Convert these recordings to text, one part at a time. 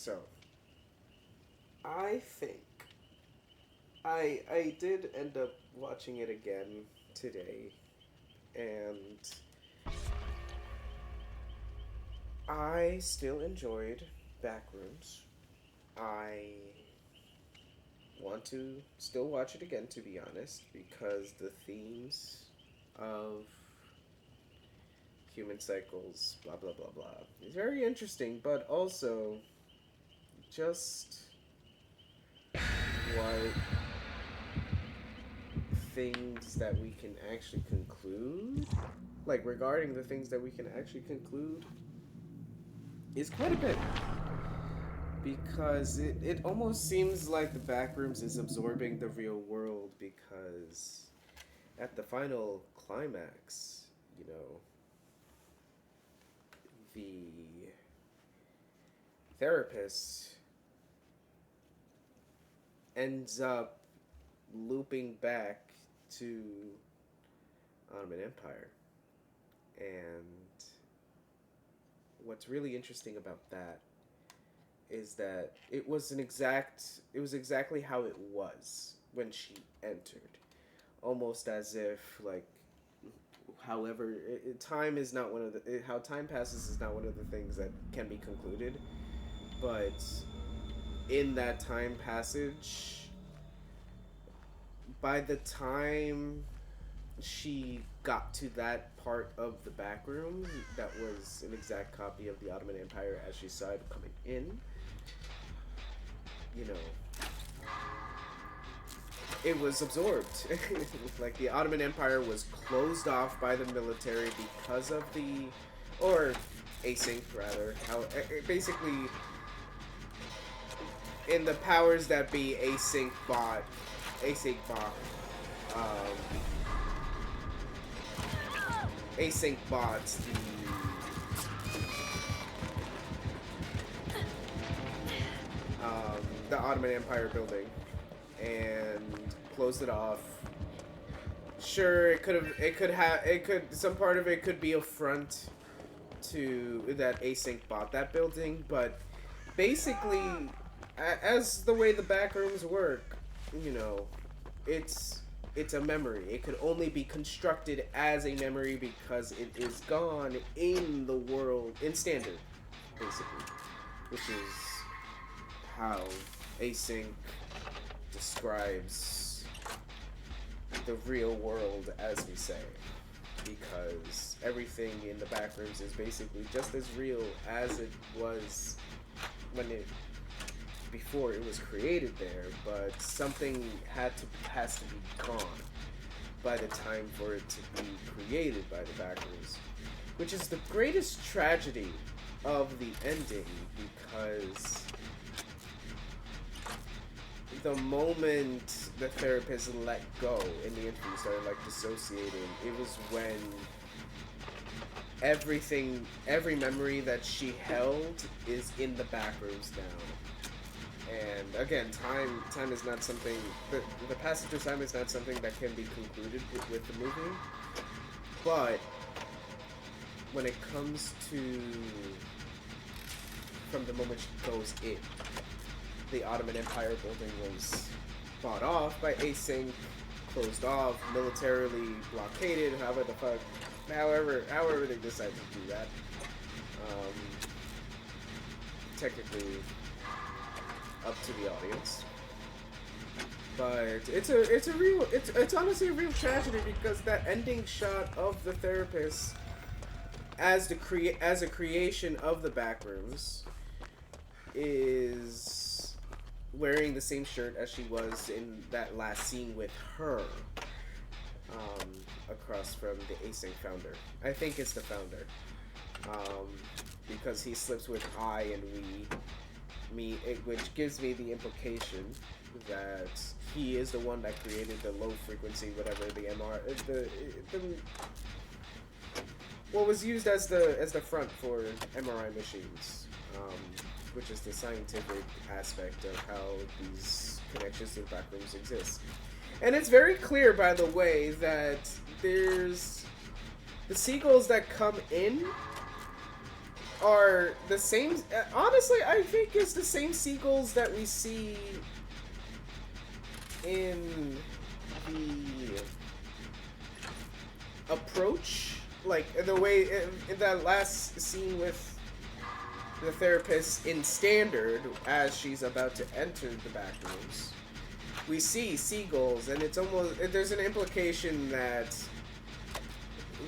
So, I think I did end up watching it again today, and I still enjoyed Backrooms. I want to still watch it again, to be honest, because the themes of human cycles, blah blah blah blah, is very interesting, but also just what things that we can actually conclude, like regarding the things that we can actually conclude, is quite a bit. Because it almost seems like the Backrooms is absorbing the real world, because at the final climax, you know, the therapist ends up looping back to Ottoman Empire. And what's really interesting about that is that it was exactly how it was when she entered, almost as if, like, however, time is not one of the how time passes is not one of the things that can be concluded, but in that time passage, by the time she got to that part of the back room that was an exact copy of the Ottoman Empire as she saw it coming in, you know, it was absorbed. Like, the Ottoman Empire was closed off by the military because of the, or async rather, how basically in the powers that be, async bots the Ottoman Empire building and closed it off. Sure, some part of it could be a front to that async bought that building, but basically, as the way the backrooms work, you know, it's a memory. It could only be constructed as a memory because it is gone in the world, in standard, basically, which is how async describes the real world, as we say, because everything in the backrooms is basically just as real as it was when it before it was created there, but something has to be gone by the time for it to be created by the backrooms, which is the greatest tragedy of the ending, because the moment the therapist let go in the interview, started like dissociating, it was when every memory that she held is in the backrooms now. And again, time is not something, the passage of time is not something that can be concluded with the movie, but when it comes to from the moment she goes in, the Ottoman Empire building was bought off by async, closed off, militarily blockaded, however they decided to do that. Technically up to the audience, but it's honestly a real tragedy, because that ending shot of the therapist as a creation of the backrooms is wearing the same shirt as she was in that last scene with her, across from the async founder. I think it's the founder, because he slips with I and me, which gives me the implication that he is the one that created the low frequency, whatever the what was used as the front for MRI machines, which is the scientific aspect of how these connections to the backrooms exist. And it's very clear, by the way, that there's the seagulls that come in are the same. Honestly, I think it's the same seagulls that we see in the approach, like the way in that last scene with the therapist in Standard, as she's about to enter the back rooms. We see seagulls, and it's almost, there's an implication that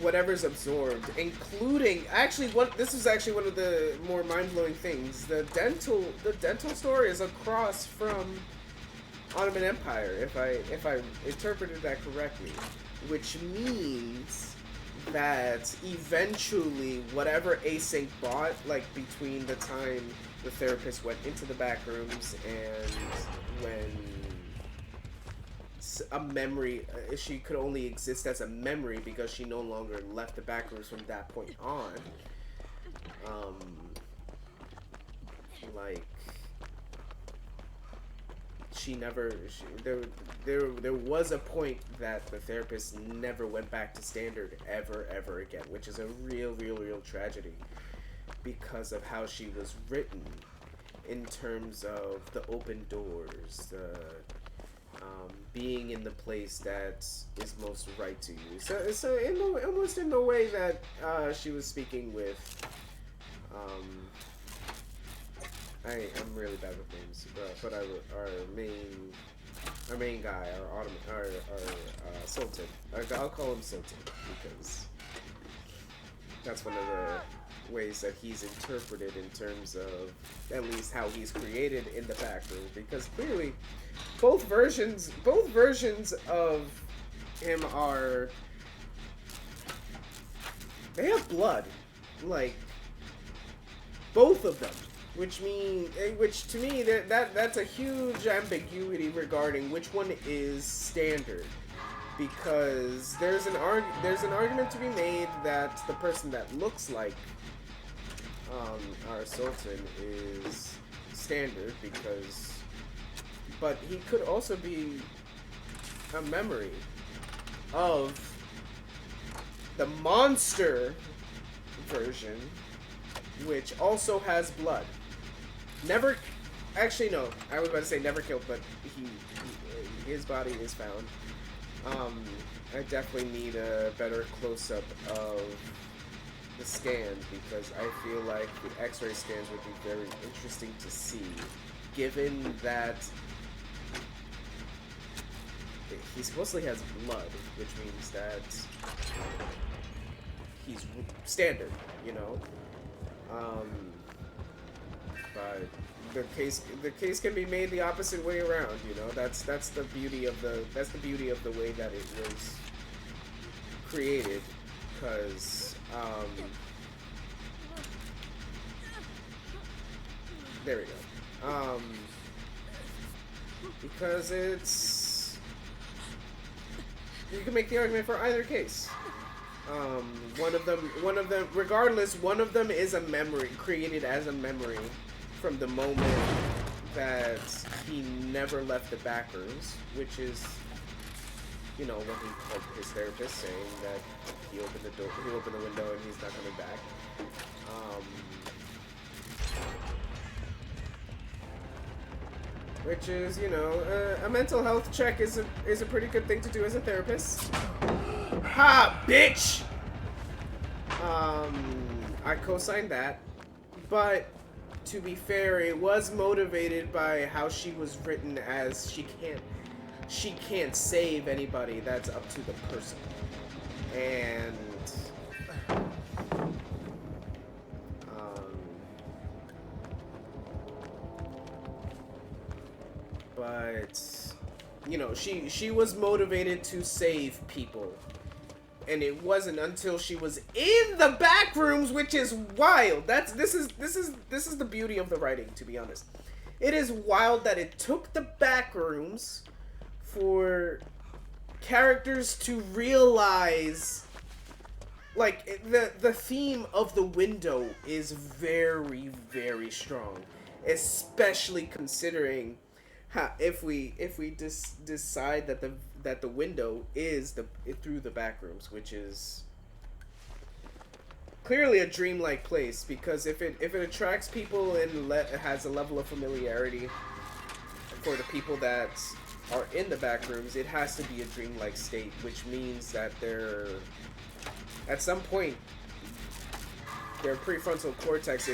whatever's absorbed, including, actually, this is actually one of the more mind-blowing things. The dental store is across from Ottoman Empire, if I interpreted that correctly, which means that eventually whatever Async bought, like between the time the therapist went into the back rooms and when a memory, she could only exist as a memory because she no longer left the back rooms from that point on. Like, she never, there was a point that the therapist never went back to Standard ever again, which is a real tragedy because of how she was written in terms of the open doors, the being in the place that is most right to you. So almost in the way that she was speaking with, I'm really bad with names, but our main guy, our Sultan. I'll call him Sultan because that's one of the ways that he's interpreted in terms of at least how he's created in the back room. Because clearly, both versions of him are, they have blood, like both of them. Which to me, that's a huge ambiguity regarding which one is Standard, because there's an argument to be made that the person that looks like our Sultan is Standard, but he could also be a memory of the monster version, which also has blood. Never, actually no, I was about to say never killed, but his body is found. I definitely need a better close-up of the scans, because I feel like the X-ray scans would be very interesting to see, given that he supposedly has blood, which means that he's Standard, you know? But the case can be made the opposite way around, you know. That's the beauty of the way that it was created, because there we go. Because you can make the argument for either case. One of them, regardless, one of them is a memory, created as a memory from the moment that he never left the back rooms, which is, you know, when he called his therapist saying that he opened the door, he opened the window and he's not coming back. Which is, you know, a mental health check is a pretty good thing to do as a therapist. Ha, bitch! I co-signed that, but to be fair, it was motivated by how she was written, as she can't save anybody. That's up to the person. And but you know, she was motivated to save people. And it wasn't until she was in the back rooms, which is wild. This is the beauty of the writing, to be honest. It is wild that it took the back rooms for characters to realize, like, the theme of the window is very strong, especially considering if we decide that the window is through the back rooms, which is clearly a dreamlike place, because if it attracts people and has a level of familiarity for the people that are in the back rooms, it has to be a dreamlike state, which means that they're at some point their prefrontal cortex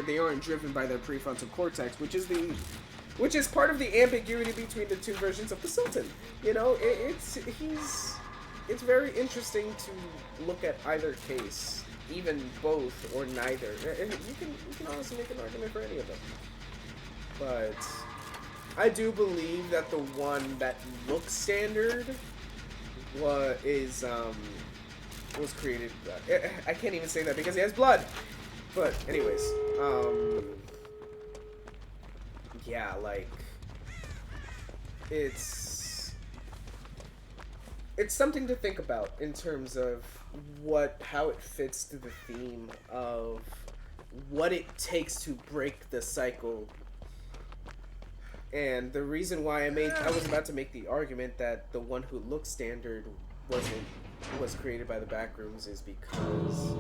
they aren't driven by their prefrontal cortex, which is part of the ambiguity between the two versions of the Sultan. You know, it's very interesting to look at either case, even both or neither. You can honestly make an argument for any of them. But I do believe that the one that looks standard was created. I can't even say that because he has blood. But anyways, yeah, like it's something to think about in terms of how it fits to the theme of what it takes to break the cycle. And the reason why I was about to make the argument that the one who looks standard was created by the Backrooms is because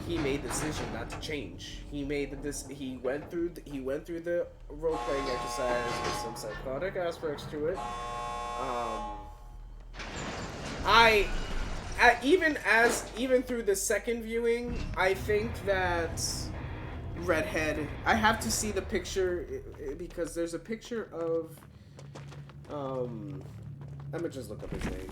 he made the decision not to change. He went through the role playing exercise with some psychotic aspects to it. Even through the second viewing, I think that Redhead. I have to see the picture because there's a picture of. I'm gonna just look up his name.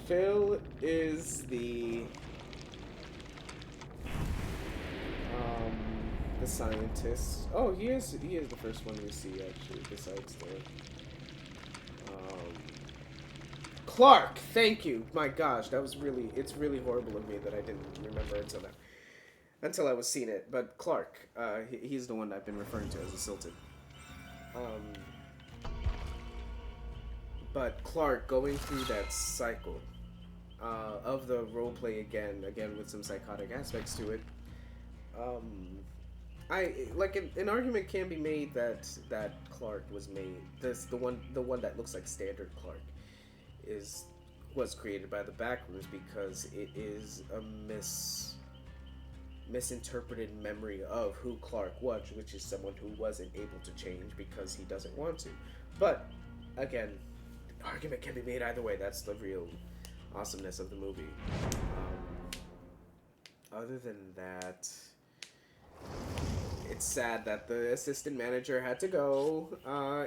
Phil is the scientist. Oh, he is the first one we see actually, besides the Clark. Thank you. My gosh, it's really horrible of me that I didn't remember until I was seeing it. But Clark, he's the one I've been referring to as the Sultan. But Clark going through that cycle of the roleplay again with some psychotic aspects to it. An argument can be made that Clark was made. The one that looks like standard Clark was created by the Backrooms because it is a misinterpreted memory of who Clark was, which is someone who wasn't able to change because he doesn't want to. But again, the argument can be made either way. That's the real awesomeness of the movie. Other than that, it's sad that the assistant manager had to go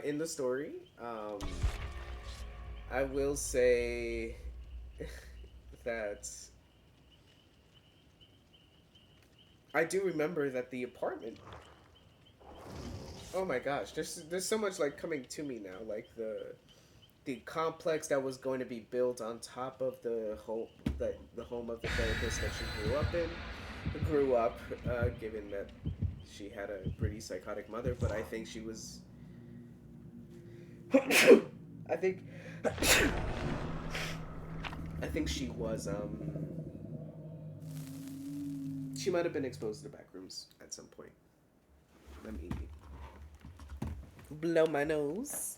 in the story. I will say that I do remember that the apartment. Oh my gosh, there's so much like coming to me now, like the complex that was going to be built on top of the home of the therapist that she grew up, given that she had a pretty psychotic mother, but I think she was I think she was she might have been exposed to the Backrooms at some point. Let me blow my nose.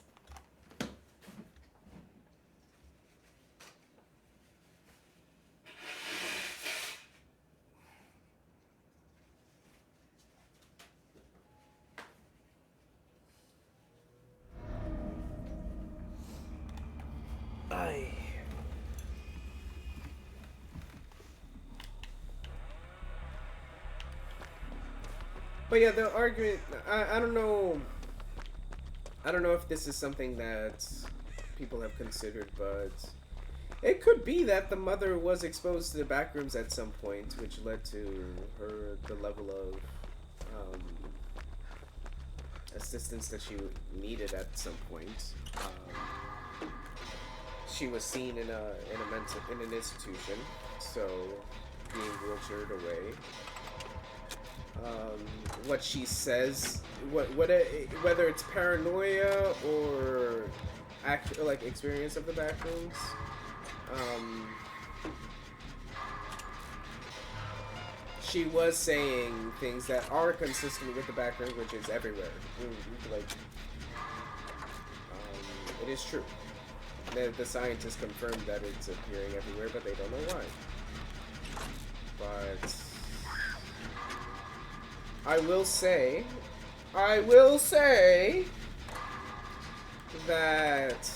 But yeah, the argument, I don't know if this is something that people have considered, but it could be that the mother was exposed to the Backrooms at some point, which led to the level of assistance that she needed at some point. She was seen in an institution, so being wheelchaired away. What she says, whether it's paranoia or experience of the Backrooms, she was saying things that are consistent with the backrooms, which is everywhere. Like, it is true. The scientists confirmed that it's appearing everywhere, but they don't know why. But I will say that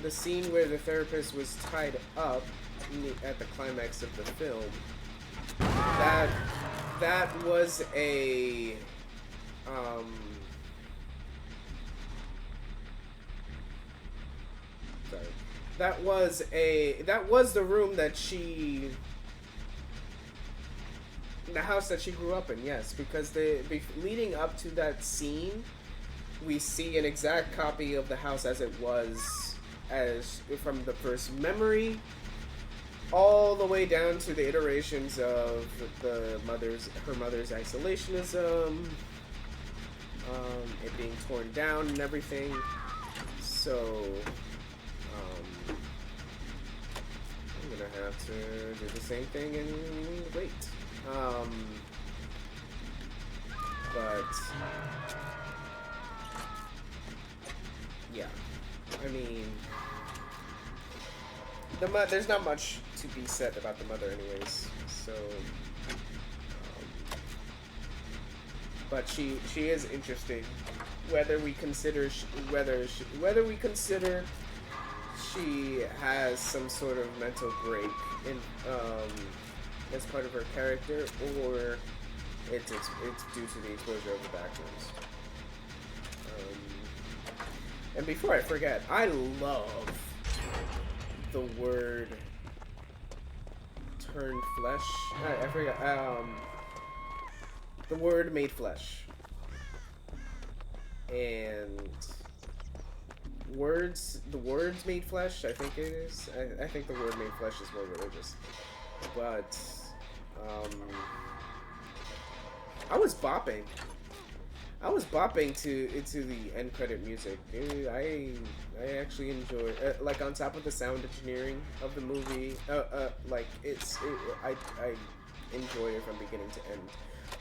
the scene where the therapist was tied up at the climax of the film, that was a that was the room that the house that she grew up in, yes, because leading up to that scene, we see an exact copy of the house as it was, as from the first memory, all the way down to the iterations of her mother's isolationism, it being torn down and everything. So, I'm gonna have to do the same thing and wait. But yeah, I mean, there's not much to be said about the mother, anyways. So, but she is interesting. Whether we consider she has some sort of mental break in as part of her character, or it's due to the exposure of the backrooms. And before I forget, I love the word turned flesh. I forgot. The word made flesh. And the words made flesh, I think it is. I think the word made flesh is more religious. But I was bopping to the end credit music. I actually enjoy, like, on top of the sound engineering of the movie. Like, I enjoy it from beginning to end.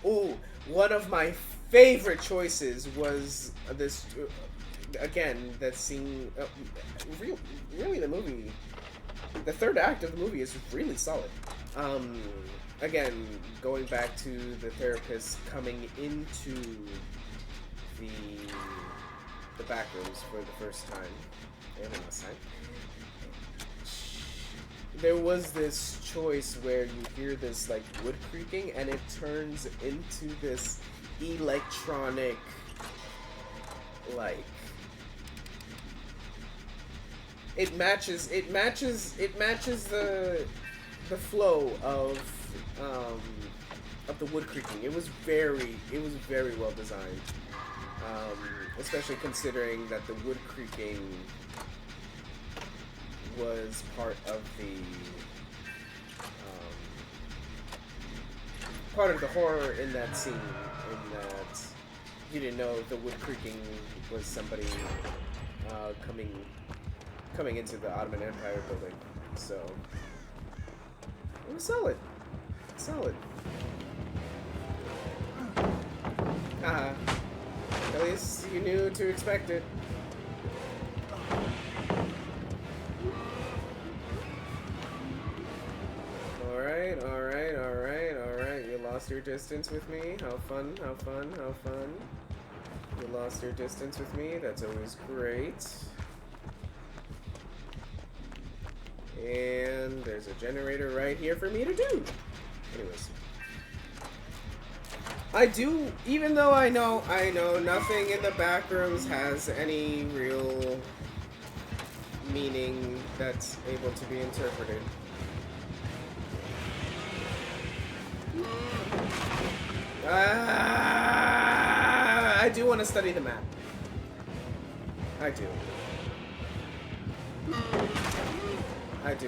Ooh, one of my favorite choices was this. Again, that scene. Really, the movie. The third act of the movie is really solid. Again, going back to the therapist coming into the backrooms for the first time and the last time. There was this choice where you hear this like wood creaking and it turns into this electronic, like, it matches the flow of the wood creaking. It was very well designed, especially considering that the wood creaking was part of the horror in that scene, in that you didn't know the wood creaking was somebody coming into the Ottoman Empire building. So it was solid. Haha. At least you knew to expect it. Alright. You lost your distance with me. How fun. You lost your distance with me. That's always great. And there's a generator right here for me to do. Anyways. Even though I know nothing in the backrooms has any real meaning that's able to be interpreted. I do want to study the map. I do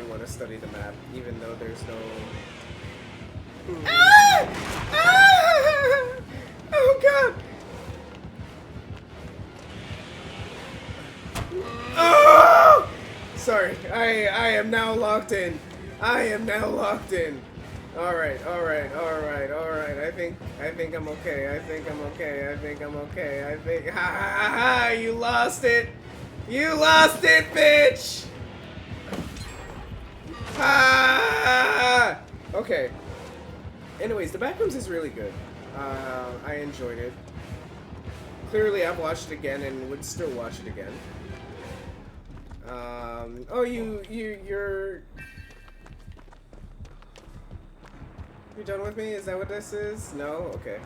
want to study the map, even though there's no... Oh god! Oh! Sorry, I am now locked in. Alright, alright, alright, alright. I think I'm okay. I think I'm okay. I think I'm okay. I think ha ha ha ha, you lost it! You lost it, bitch! Ha! Okay. Anyways, the Backrooms is really good. I enjoyed it. Clearly I've watched it again and would still watch it again. Oh, you're done with me? Is that what this is? No? Okay.